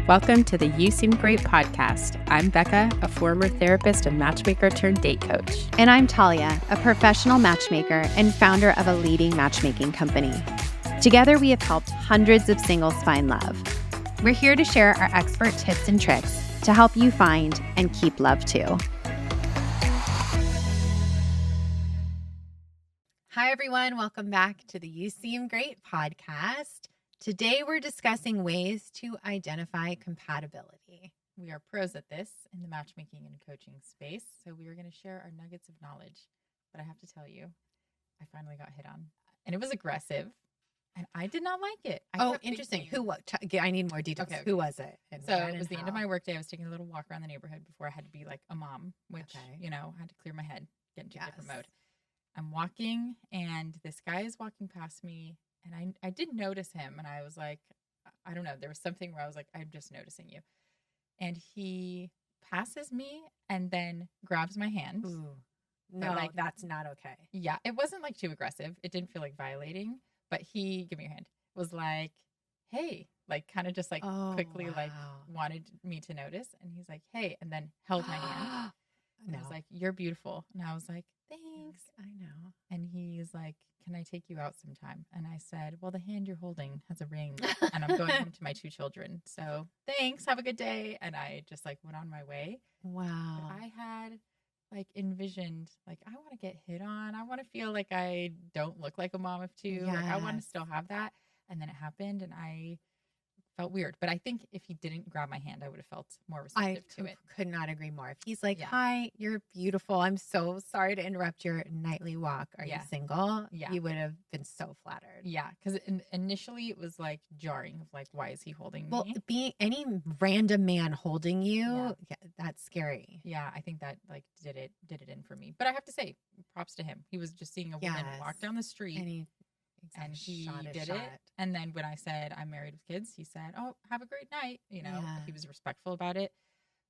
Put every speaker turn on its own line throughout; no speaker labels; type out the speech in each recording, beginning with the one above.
Welcome to the You Seem Great podcast. I'm Becca, a former therapist and matchmaker turned date coach.
And I'm Talia, a professional matchmaker and founder of a leading matchmaking company. Together, we have helped hundreds of singles find love. We're here to share our expert tips and tricks to help you find and keep love too. Hi, everyone. Welcome back to the You Seem Great podcast. Today, we're discussing ways to identify compatibility.
We are pros at this in the matchmaking and coaching space, so we are going to share our nuggets of knowledge. But I have to tell you, I finally got hit on, and it was aggressive, and I did not like it.
Interesting. I need more details.
Okay.
Who was it?
So it was the end of my workday. I was taking a little walk around the neighborhood before I had to be like a mom, which, I had to clear my head, get into a different mode. I'm walking, and this guy is walking past me. And I did notice him, and I was like, I don't know. There was something where I was like, I'm just noticing you. And he passes me and then grabs my hand.
Ooh. No, that's not okay.
Yeah, it wasn't like too aggressive. It didn't feel like violating, but he, give me your hand, was like, hey, like kind of just like quickly like wanted me to notice. And he's like, hey, and then held my hand. And I was like, you're beautiful. And I was like, thanks.
I know.
And he's like, can I take you out sometime? And I said, well, the hand you're holding has a ring and I'm going home to my 2 children. So thanks. Have a good day. And I just like went on my way.
Wow.
But I had like envisioned, like, I want to get hit on. I want to feel like I don't look like a mom of 2.
Yes.
Like I want to still have that. And then it happened and I felt weird. But I think if he didn't grab my hand, I would have felt more receptive to it.
Could not agree more. If he's like, hi, you're beautiful. I'm so sorry to interrupt your nightly walk. Are you single?
Yeah.
He would have been so flattered.
Yeah. Because initially it was like jarring of like, why is he holding me?
Well, being any random man holding you, that's scary.
Yeah. I think that like did it in for me. But I have to say, props to him. He was just seeing a woman walk down the street. And he did it. And then when I said I'm married with kids, he said, oh, have a great night. He was respectful about it.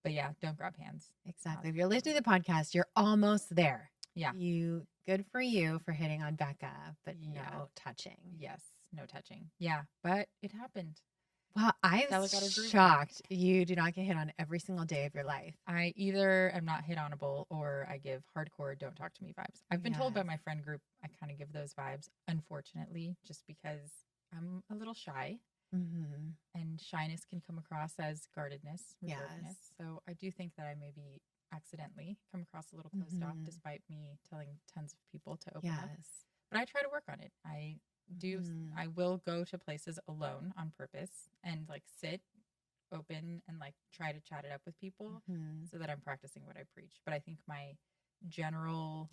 But yeah, don't grab hands.
Exactly. If you're listening to the podcast, you're almost there.
Yeah.
Good for you for hitting on Becca, but no touching.
Yes. No touching. Yeah. But it happened.
Well, I'm shocked you do not get hit on every single day of your life.
I either am not hit onable or I give hardcore don't talk to me vibes. I've been told by my friend group I kind of give those vibes, unfortunately, just because I'm a little shy.
Mm-hmm.
And shyness can come across as guardedness, reservedness. So I do think that I maybe accidentally come across a little closed off despite me telling tons of people to open up. But I try to work on it. I will go to places alone on purpose and like sit open and like try to chat it up with people so that I'm practicing what I preach. But I think my general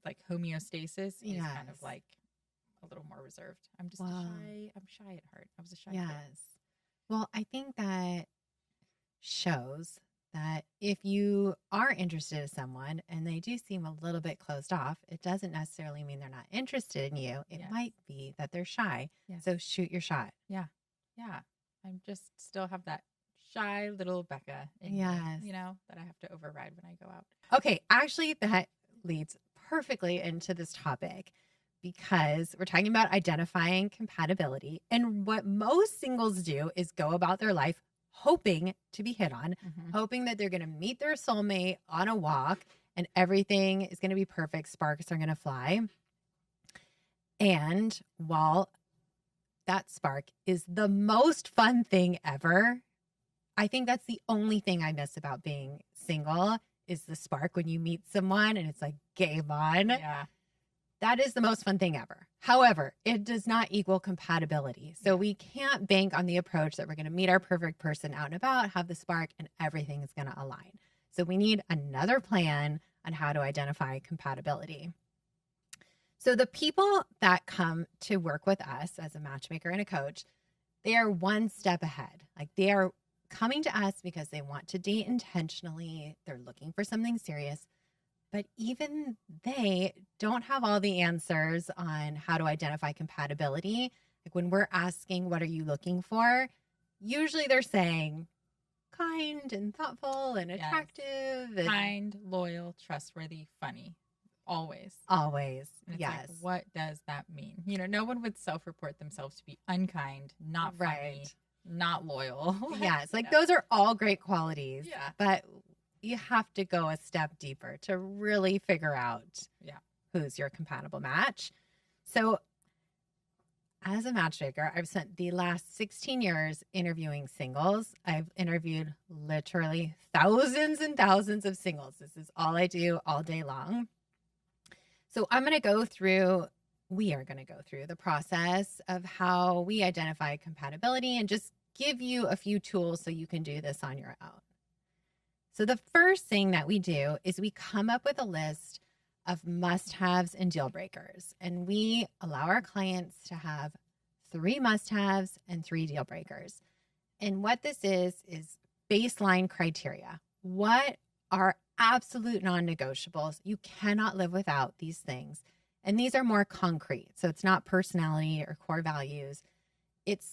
like homeostasis is kind of like a little more reserved. I'm just shy. I'm shy at heart. I was a shy kid.
Well, I think that shows that if you are interested in someone and they do seem a little bit closed off, it doesn't necessarily mean they're not interested in you. It might be that they're shy.
Yes.
So shoot your shot.
Yeah. Yeah. I just still have that shy little Becca in me, that I have to override when I go out.
Okay. Actually, that leads perfectly into this topic because we're talking about identifying compatibility. And what most singles do is go about their life hoping to be hit on, hoping that they're going to meet their soulmate on a walk and everything is going to be perfect. Sparks are going to fly. And while that spark is the most fun thing ever, I think that's the only thing I miss about being single is the spark when you meet someone and it's like game on.
Yeah.
That is the most fun thing ever. However, it does not equal compatibility. So we can't bank on the approach that we're going to meet our perfect person out and about, have the spark, and everything is going to align. So we need another plan on how to identify compatibility. So the people that come to work with us as a matchmaker and a coach, they are one step ahead. Like they are coming to us because they want to date intentionally. They're looking for something serious. But even they don't have all the answers on how to identify compatibility. Like when we're asking, what are you looking for? Usually they're saying kind and thoughtful and attractive. And
kind, loyal, trustworthy, funny. Always.
Always.
And it's like, what does that mean? No one would self-report themselves to be unkind, not funny, not loyal.
Yes, like those are all great qualities.
Yeah.
But you have to go a step deeper to really figure out who's your compatible match. So as a matchmaker, I've spent the last 16 years interviewing singles. I've interviewed literally thousands and thousands of singles. This is all I do all day long. So we are going to go through the process of how we identify compatibility and just give you a few tools so you can do this on your own. So the first thing that we do is we come up with a list of must-haves and deal breakers. And we allow our clients to have 3 must-haves and 3 deal breakers. And what this is baseline criteria. What are absolute non-negotiables? You cannot live without these things. And these are more concrete. So it's not personality or core values. It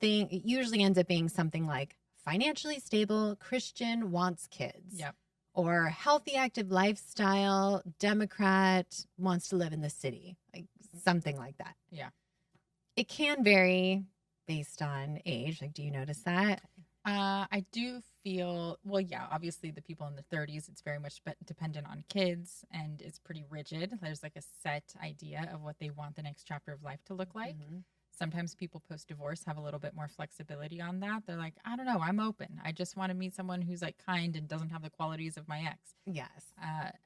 usually ends up being something like financially stable, Christian, wants kids.
Yep.
Or healthy, active lifestyle, Democrat, wants to live in the city, like something like that.
Yeah.
It can vary based on age. Like, do you notice that?
I do feel, well, yeah, obviously the people in the 30s, it's very much dependent on kids and it's pretty rigid. There's like a set idea of what they want the next chapter of life to look like. Mm-hmm. Sometimes people post-divorce have a little bit more flexibility on that. They're like, I don't know, I'm open. I just want to meet someone who's like kind and doesn't have the qualities of my ex.
Yes.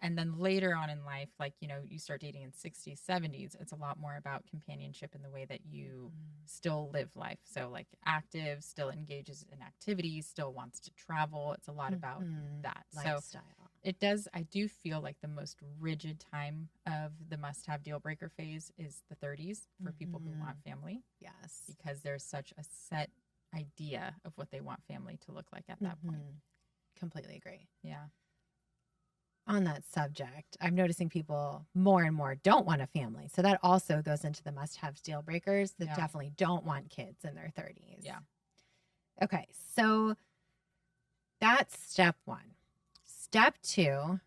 And then later on in life, like, you start dating in 60s, 70s, it's a lot more about companionship in the way that you still live life. So like active, still engages in activities, still wants to travel. It's a lot about that.
Lifestyle.
So I do feel like the most rigid time of the must-have deal breaker phase is the 30s for people who want family.
Yes.
Because there's such a set idea of what they want family to look like at that point.
Completely agree.
Yeah.
On that subject, I'm noticing people more and more don't want a family. So that also goes into the must-have deal breakers that definitely don't want kids in their 30s.
Yeah.
Okay. So that's step 1. Step 2,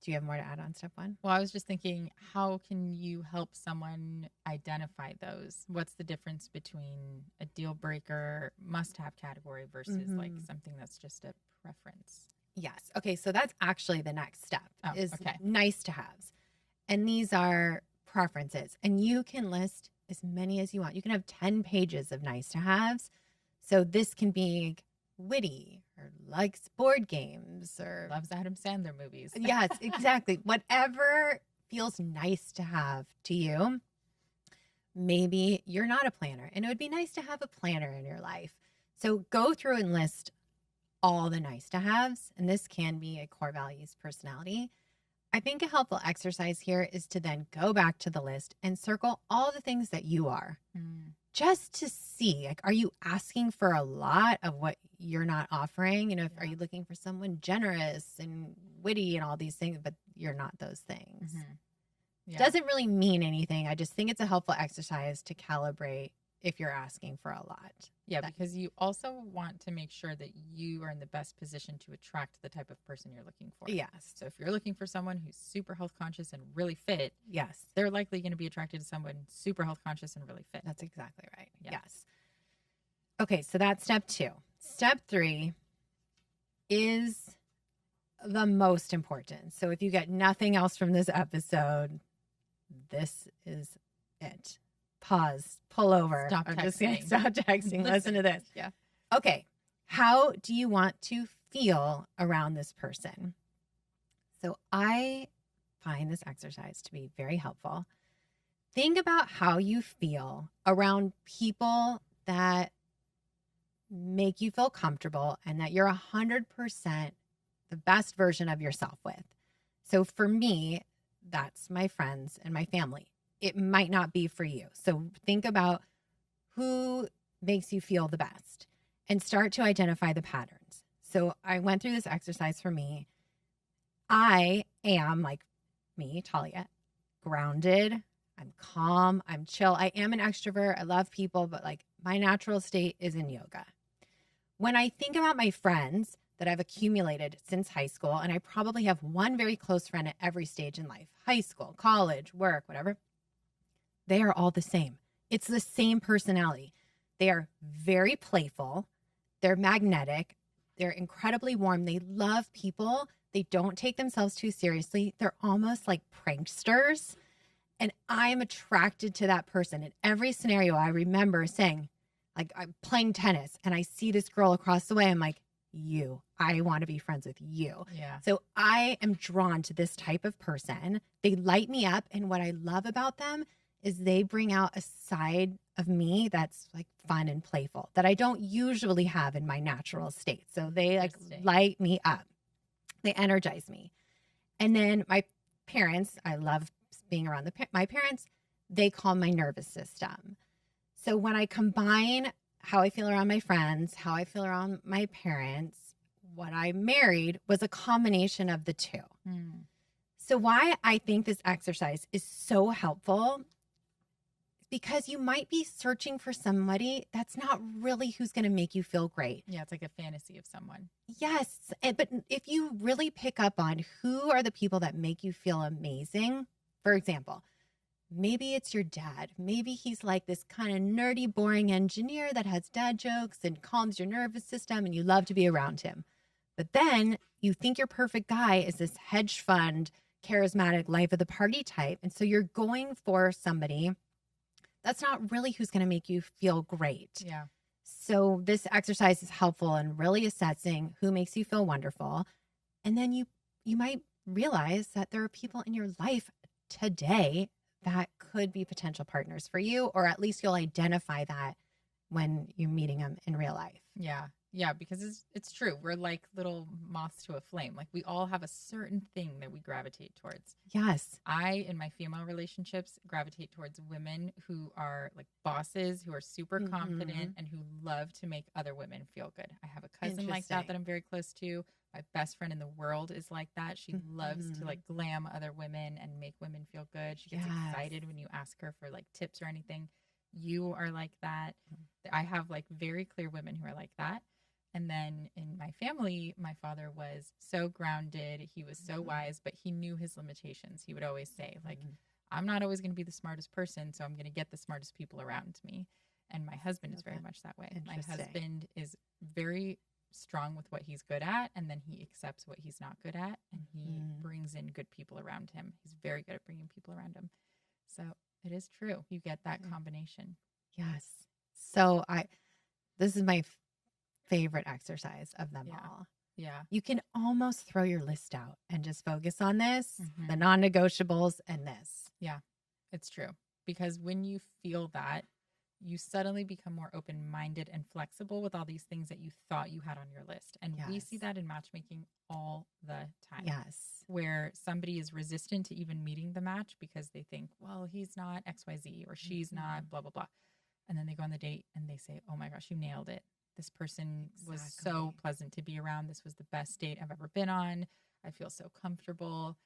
do you have more to add on step 1?
Well, I was just thinking, how can you help someone identify those? What's the difference between a deal breaker must-have category versus like something that's just a preference?
Yes. Okay. So that's actually the next step is
okay.
nice to haves. And these are preferences. And you can list as many as you want. You can have 10 pages of nice to haves. So this can be witty or likes board games or
loves Adam Sandler movies.
Yes, exactly. Whatever feels nice to have to you. Maybe you're not a planner and it would be nice to have a planner in your life. So go through and list all the nice to haves. And this can be a core values personality. I think a helpful exercise here is to then go back to the list and circle all the things that you are. Just to see, like, are you asking for a lot of what you're not offering? Are you looking for someone generous and witty and all these things, but you're not those things? Yeah. Doesn't really mean anything. I just think it's a helpful exercise to calibrate if you're asking for a lot.
Yeah, because you also want to make sure that you are in the best position to attract the type of person you're looking for.
Yes.
So if you're looking for someone who's super health conscious and really fit,
yes,
they're likely going to be attracted to someone super health conscious and really fit.
That's exactly right. Yeah. Yes. Okay, so that's step 2. Step 3 is the most important. So if you get nothing else from this episode, this is it. Pause, pull over.
Stop texting.
Stop texting. Listen to this.
Yeah.
Okay. How do you want to feel around this person? So I find this exercise to be very helpful. Think about how you feel around people that make you feel comfortable and that you're 100% the best version of yourself with. So for me, that's my friends and my family. It might not be for you. So think about who makes you feel the best and start to identify the patterns. So I went through this exercise for me. I am like me, Talia, grounded. I'm calm. I'm chill. I am an extrovert. I love people, but like my natural state is in yoga. When I think about my friends that I've accumulated since high school, and I probably have one very close friend at every stage in life, high school, college, work, whatever, they are all the same. It's the same personality. They are very playful. They're magnetic. They're incredibly warm. They love people. They don't take themselves too seriously. They're almost like pranksters. And I am attracted to that person. In every scenario, I remember saying, like, I'm playing tennis and I see this girl across the way. I'm like, I want to be friends with you.
Yeah.
So I am drawn to this type of person. They light me up. And what I love about them is they bring out a side of me that's like fun and playful that I don't usually have in my natural state. So they like light me up. They energize me. And then my parents, I love being around my parents, they calm my nervous system. So when I combine how I feel around my friends, how I feel around my parents, what I married was a combination of the two. So why I think this exercise is so helpful, because you might be searching for somebody that's not really who's going to make you feel great.
Yeah, it's like a fantasy of someone.
Yes. But if you really pick up on who are the people that make you feel amazing, for example, maybe it's your dad. Maybe he's like this kind of nerdy, boring engineer that has dad jokes and calms your nervous system and you love to be around him. But then you think your perfect guy is this hedge fund, charismatic, life of the party type. And so you're going for somebody that's not really who's going to make you feel great.
Yeah.
So this exercise is helpful in really assessing who makes you feel wonderful. And then you might realize that there are people in your life today that could be potential partners for you, or at least you'll identify that when you're meeting them in real life.
Yeah. Yeah, because it's true. We're like little moths to a flame. Like we all have a certain thing that we gravitate towards.
Yes.
I, in my female relationships, gravitate towards women who are like bosses, who are super confident and who love to make other women feel good. I have a cousin like that I'm very close to. My best friend in the world is like that. She loves to like glam other women and make women feel good. She gets excited when you ask her for like tips or anything. You are like that. I have like very clear women who are like that. And then in my family, my father was so grounded. He was so wise, but he knew his limitations. He would always say, like, I'm not always going to be the smartest person, so I'm going to get the smartest people around me. And my husband is very much that way. My husband is very strong with what he's good at, and then he accepts what he's not good at, and he brings in good people around him. He's very good at bringing people around him. So it is true. You get that combination.
Yes. So this is my favorite exercise of them all.
Yeah.
You can almost throw your list out and just focus on this, the non-negotiables and this.
Yeah, it's true. Because when you feel that, you suddenly become more open-minded and flexible with all these things that you thought you had on your list. And we see that in matchmaking all the time.
Yes.
Where somebody is resistant to even meeting the match because they think, well, he's not XYZ or she's not blah, blah, blah. And then they go on the date and they say, oh my gosh, you nailed it. This person was so pleasant to be around. This was the best date I've ever been on. I feel so comfortable.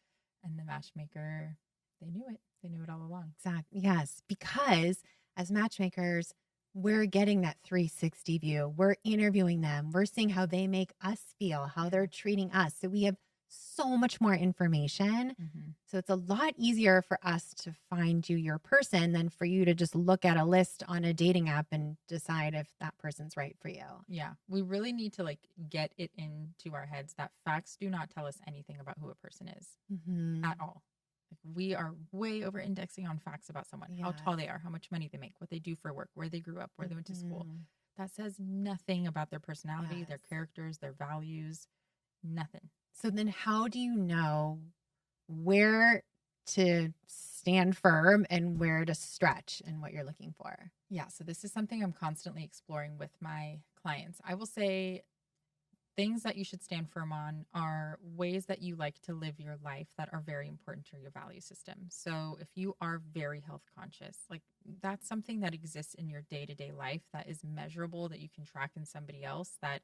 And the matchmaker, they knew it. They knew it all along.
Exactly. Yes. Because as matchmakers, we're getting that 360 view. We're interviewing them. We're seeing how they make us feel, how they're treating us. So we have so much more information. So it's a lot easier for us to find you your person than for you to just look at a list on a dating app and decide if that person's right for you.
Yeah. We really need to like get it into our heads that facts do not tell us anything about who a person is at all. Like we are way over indexing on facts about someone, how tall they are, how much money they make, what they do for work, where they grew up, where they went to school. That says nothing about their personality, their characters, their values, nothing.
So then how do you know where to stand firm and where to stretch and what you're looking for?
Yeah. So this is something I'm constantly exploring with my clients. I will say things that you should stand firm on are ways that you like to live your life that are very important to your value system. So if you are very health conscious, like that's something that exists in your day-to-day life that is measurable, that you can track in somebody else, that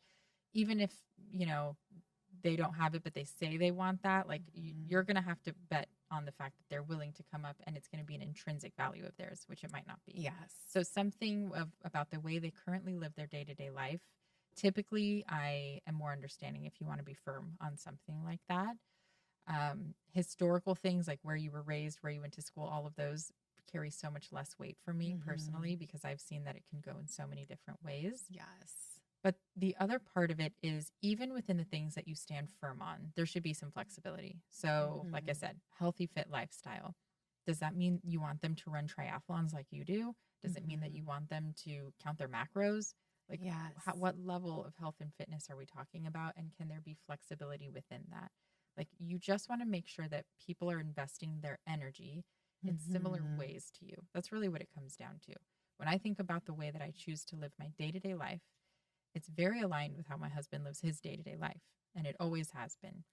even if, you know, they don't have it, but they say they want that, like you're going to have to bet on the fact that they're willing to come up and it's going to be an intrinsic value of theirs, which it might not be.
Yes.
So something about the way they currently live their day-to-day life. Typically, I am more understanding if you want to be firm on something like that. Historical things like where you were raised, where you went to school, all of those carry so much less weight for me personally, because I've seen that it can go in so many different ways.
Yes.
But the other part of it is, even within the things that you stand firm on, there should be some flexibility. So like I said, healthy, fit lifestyle. Does that mean you want them to run triathlons like you do? Does it mean that you want them to count their macros? Like, what level of health and fitness are we talking about? And can there be flexibility within that? Like, you just want to make sure that people are investing their energy in similar ways to you. That's really what it comes down to. When I think about the way that I choose to live my day-to-day life, it's very aligned with how my husband lives his day-to-day life. And it always has been.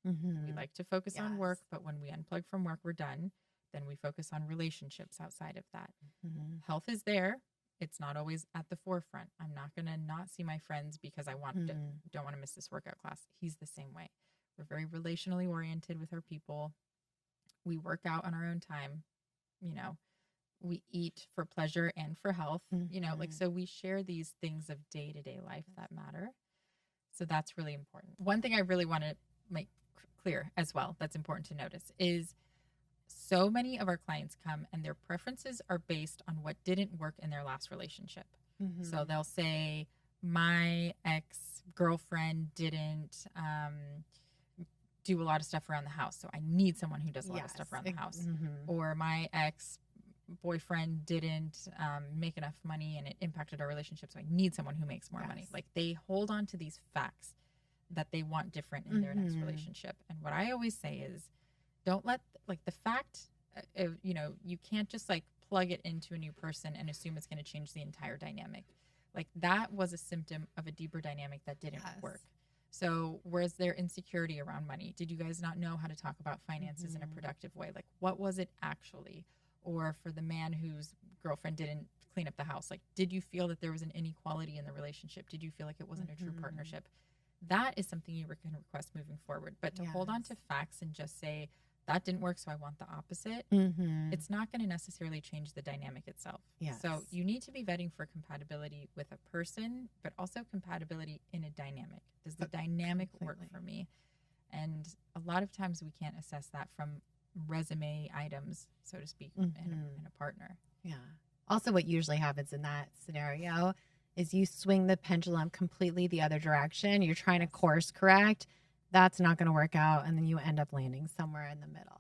We like to focus on work, but when we unplug from work, we're done. Then we focus on relationships outside of that. Health is there. It's not always at the forefront. I'm not going to not see my friends because I don't want to miss this workout class. He's the same way. We're very relationally oriented with our people. We work out on our own time. You know, we eat for pleasure and for health, you know, like, so we share these things of day-to-day life that matter. So that's really important. One thing I really want to make clear as well, that's important to notice, is so many of our clients come and their preferences are based on what didn't work in their last relationship. So they'll say, my ex-girlfriend didn't do a lot of stuff around the house, so I need someone who does a lot of stuff around the house. Or my ex-boyfriend didn't make enough money and it impacted our relationship, so I need someone who makes more money. Like, they hold on to these facts that they want different in their next relationship. And what I always say is, don't let, like, the fact, you know, you can't just like plug it into a new person and assume it's going to change the entire dynamic. Like, that was a symptom of a deeper dynamic that didn't work. So where's their insecurity around money? Did you guys not know how to talk about finances in a productive way? Like, what was it actually? Or for the man whose girlfriend didn't clean up the house, like, did you feel that there was an inequality in the relationship? Did you feel like it wasn't a true partnership? That is something you can request moving forward. But to hold on to facts and just say, that didn't work, so I want the opposite, it's not going to necessarily change the dynamic itself. So you need to be vetting for compatibility with a person, but also compatibility in a dynamic. Does the dynamic work for me? And a lot of times we can't assess that from resume items, so to speak, in a partner.
Also, what usually happens in that scenario is you swing the pendulum completely the other direction. You're trying to course correct. That's not going to work out. And then you end up landing somewhere in the middle.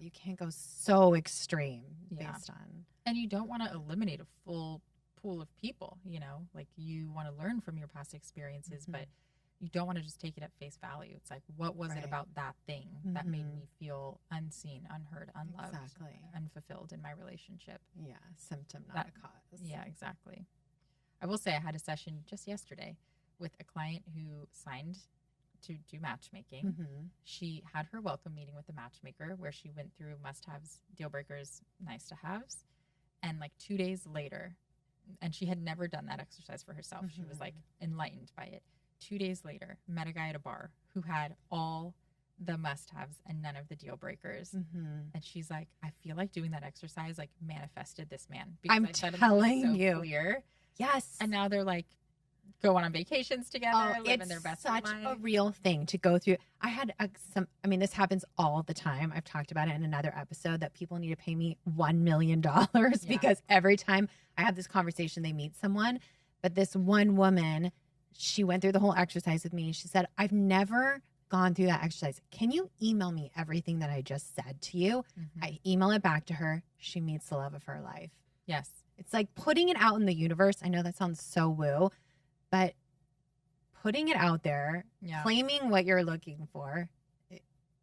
You can't go so extreme based on.
And you don't want to eliminate a full pool of people, you know, like, you want to learn from your past experiences, but you don't want to just take it at face value. It's like, what was it about that thing that made me feel unseen, unheard, unloved, unfulfilled in my relationship?
Symptom, not a cause.
Exactly. I will say I had a session just yesterday with a client who signed to do matchmaking. She had her welcome meeting with the matchmaker where she went through must-haves, deal breakers, nice-to-haves. And like 2 days later, and she had never done that exercise for herself. She was like enlightened by it. 2 days later, met a guy at a bar who had all the must-haves and none of the deal breakers. And she's like, I feel like doing that exercise like manifested this man.
I'm telling you.
Clear.
Yes.
And now they're like going on vacations together, living their best life.
It's such a real thing to go through. I had this happens all the time. I've talked about it in another episode that people need to pay me $1 million because every time I have this conversation, they meet someone. But this one woman, she went through the whole exercise with me. She said, I've never gone through that exercise. Can you email me everything that I just said to you? I email it back to her. She meets the love of her life.
Yes.
It's like putting it out in the universe. I know that sounds so woo, but putting it out there, claiming what you're looking for,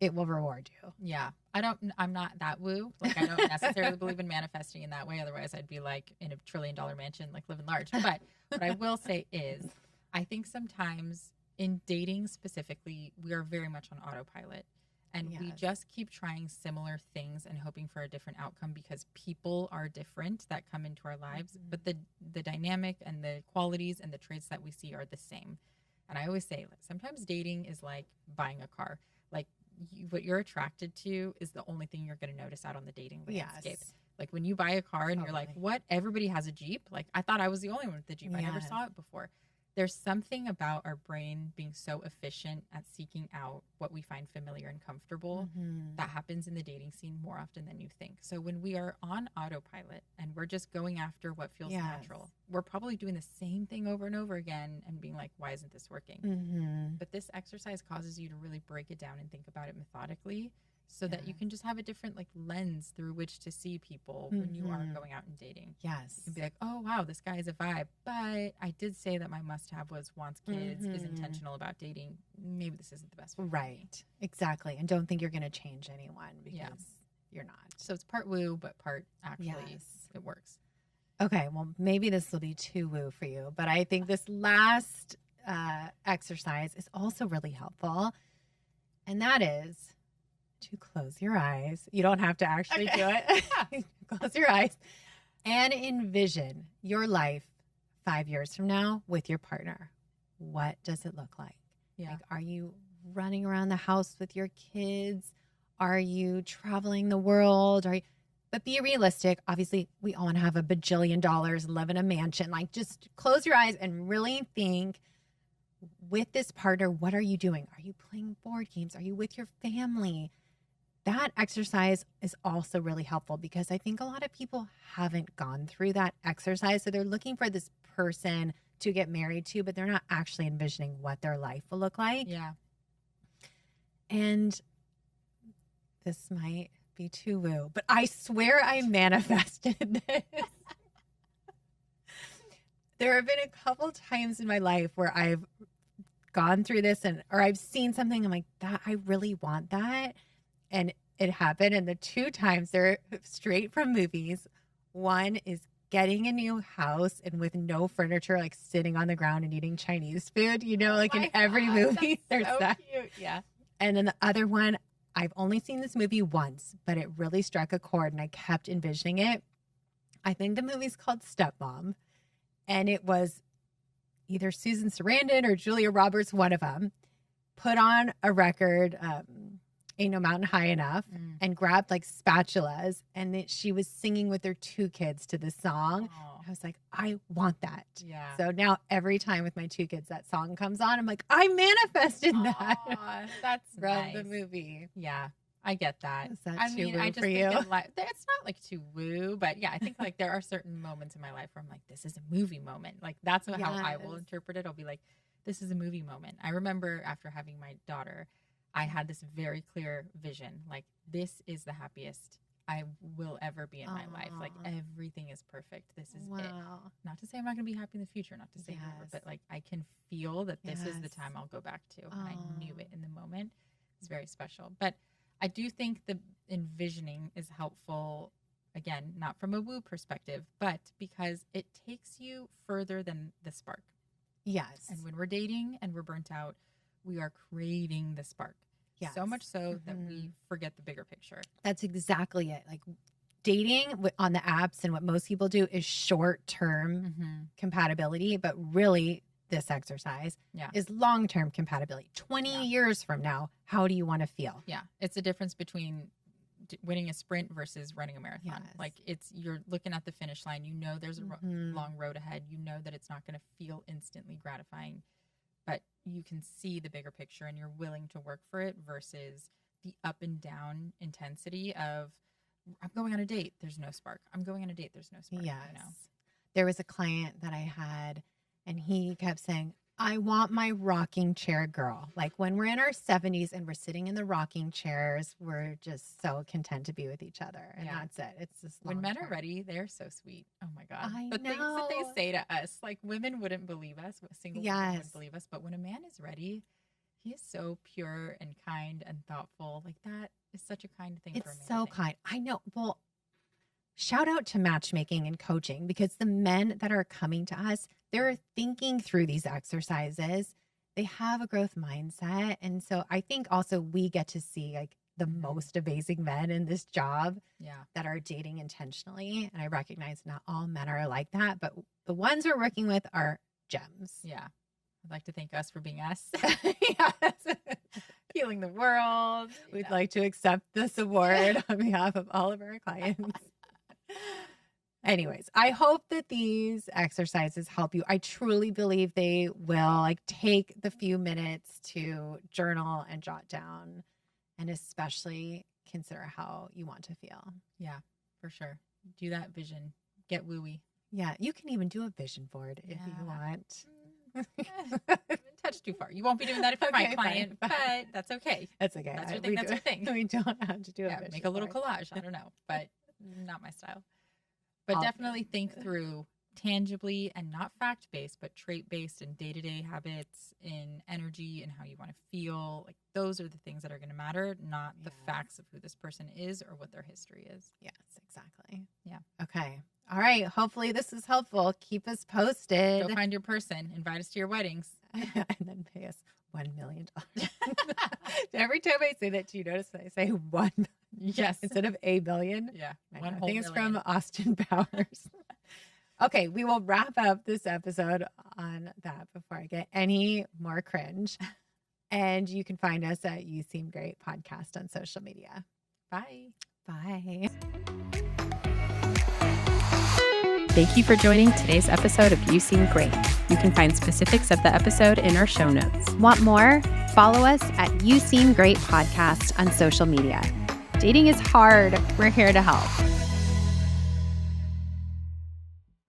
it will reward you.
Yeah. I'm not that woo. Like, I don't necessarily believe in manifesting in that way. Otherwise I'd be like in $1 trillion mansion, like living large. But what I will say is, I think sometimes in dating specifically, we are very much on autopilot. And we just keep trying similar things and hoping for a different outcome because people are different that come into our lives. But the dynamic and the qualities and the traits that we see are the same. And I always say, like, sometimes dating is like buying a car. Like, what you're attracted to is the only thing you're going to notice out on the dating landscape. Like, when you buy a car and you're like, what? Everybody has a Jeep? Like, I thought I was the only one with the Jeep. I never saw it before. there's something about our brain being so efficient at seeking out what we find familiar and comfortable that happens in the dating scene more often than you think. So when we are on autopilot and we're just going after what feels natural, we're probably doing the same thing over and over again and being like, why isn't this working? But this exercise causes you to really break it down and think about it methodically, so that you can just have a different like lens through which to see people when you are going out and dating.
Yes.
You can be like, oh, wow, this guy is a vibe. But I did say that my must-have was wants kids, is intentional about dating. Maybe this isn't the best one.
Right. Exactly. And don't think you're going to change anyone because you're not.
So it's part woo, but part actually it works.
Okay. Well, maybe this will be too woo for you, but I think this last exercise is also really helpful. And that is to close your eyes. You don't have to actually do it. Close your eyes and envision your life 5 years from now with your partner. What does it look like?
Yeah.
Like, are you running around the house with your kids? Are you traveling the world? But be realistic. Obviously, we all want to have $1 bajillion, live in a mansion. Like, just close your eyes and really think, with this partner, what are you doing? Are you playing board games? Are you with your family? That exercise is also really helpful because I think a lot of people haven't gone through that exercise. So they're looking for this person to get married to, but they're not actually envisioning what their life will look like.
Yeah.
And this might be too woo, but I swear I manifested this. There have been a couple times in my life where I've gone through this or I've seen something. I'm like, that I really want that. And it happened. And the 2 times they're straight from movies. One is getting a new house and with no furniture, like sitting on the ground and eating Chinese food, like in every movie. There's
so
that.
Cute. Yeah.
And then the other one, I've only seen this movie once, but it really struck a chord and I kept envisioning it. I think the movie's called Stepmom. And it was either Susan Sarandon or Julia Roberts, one of them, put on a record, Ain't No Mountain High Enough, and grabbed like spatulas. And she was singing with their 2 kids to this song. I was like, I want that.
Yeah.
So now every time with my 2 kids, that song comes on, I'm like, I manifested that.
That's
from
nice.
the movie.
Yeah. I get that.
Is that
I
too
mean,
woo
I just
for
think
you?
it's not like too woo, but yeah, I think like there are certain moments in my life where I'm like, this is a movie moment. Like that's how I will interpret it. I'll be like, this is a movie moment. I remember after having my daughter, I had this very clear vision. Like, this is the happiest I will ever be in my life. Like, everything is perfect. This is it. Not to say I'm not going to be happy in the future, not to say never, but like, I can feel that this is the time I'll go back to. And I knew it in the moment. It's very special. But I do think the envisioning is helpful, again, not from a woo perspective, but because it takes you further than the spark.
Yes.
And when we're dating and we're burnt out, we are craving the spark. Yes. So much so that we forget the bigger picture.
That's exactly it. Like, dating on the apps and what most people do is short-term compatibility, but really this exercise is long-term compatibility. 20 years from now, how do you want to feel?
Yeah. It's a difference between winning a sprint versus running a marathon.
Yes.
Like, you're looking at the finish line. You know there's a long road ahead. You know that it's not going to feel instantly gratifying, but you can see the bigger picture and you're willing to work for it versus the up and down intensity of, I'm going on a date, there's no spark. I'm going on a date, there's no spark.
Yes.
You know?
There was a client that I had and he kept saying, I want my rocking chair girl. Like, when we're in our 70s and we're sitting in the rocking chairs, we're just so content to be with each other. And that's it. It's just
when men are ready, they're so sweet. Oh my God.
The
things that they say to us, like, women wouldn't believe us. Single women wouldn't believe us. But when a man is ready, he is so pure and kind and thoughtful. Like, that is such a kind thing for a man.
It's so kind. I know. Well, shout out to matchmaking and coaching, because the men that are coming to us, they're thinking through these exercises. They have a growth mindset. And so I think also we get to see like the most amazing men in this job that are dating intentionally. And I recognize not all men are like that, but the ones we're working with are gems.
Yeah. I'd like to thank us for being us.
Yes.
Healing the world.
We'd like to accept this award on behalf of all of our clients. Anyways, I hope that these exercises help you. I truly believe they will. Like, take the few minutes to journal and jot down, and especially consider how you want to feel.
Yeah, for sure. Do that vision. Get wooey.
Yeah, you can even do a vision board if you want.
Touch too far. You won't be doing that if you're my client, but that's okay.
That's okay.
That's your thing. That's your thing.
We don't have to do a vision
make a little
board.
collage. I don't know, but not my style. But definitely think through tangibly and not fact-based, but trait-based in day-to-day habits, in energy and how you want to feel. Like, those are the things that are going to matter, not the facts of who this person is or what their history is.
Yes, exactly.
Yeah.
Okay. All right. Hopefully this is helpful. Keep us posted.
Go find your person. Invite us to your weddings.
And then pay us $1 million. Every time I say that, do you notice that I say 1 million?
Yes.
Instead of $1 billion?
Yeah.
I think it's from Austin Powers. Okay. We will wrap up this episode on that before I get any more cringe. And you can find us at You Seem Great Podcast on social media.
Bye.
Bye.
Thank you for joining today's episode of You Seem Great. You can find specifics of the episode in our show notes.
Want more? Follow us at You Seem Great Podcast on social media. Dating is hard. We're here to help.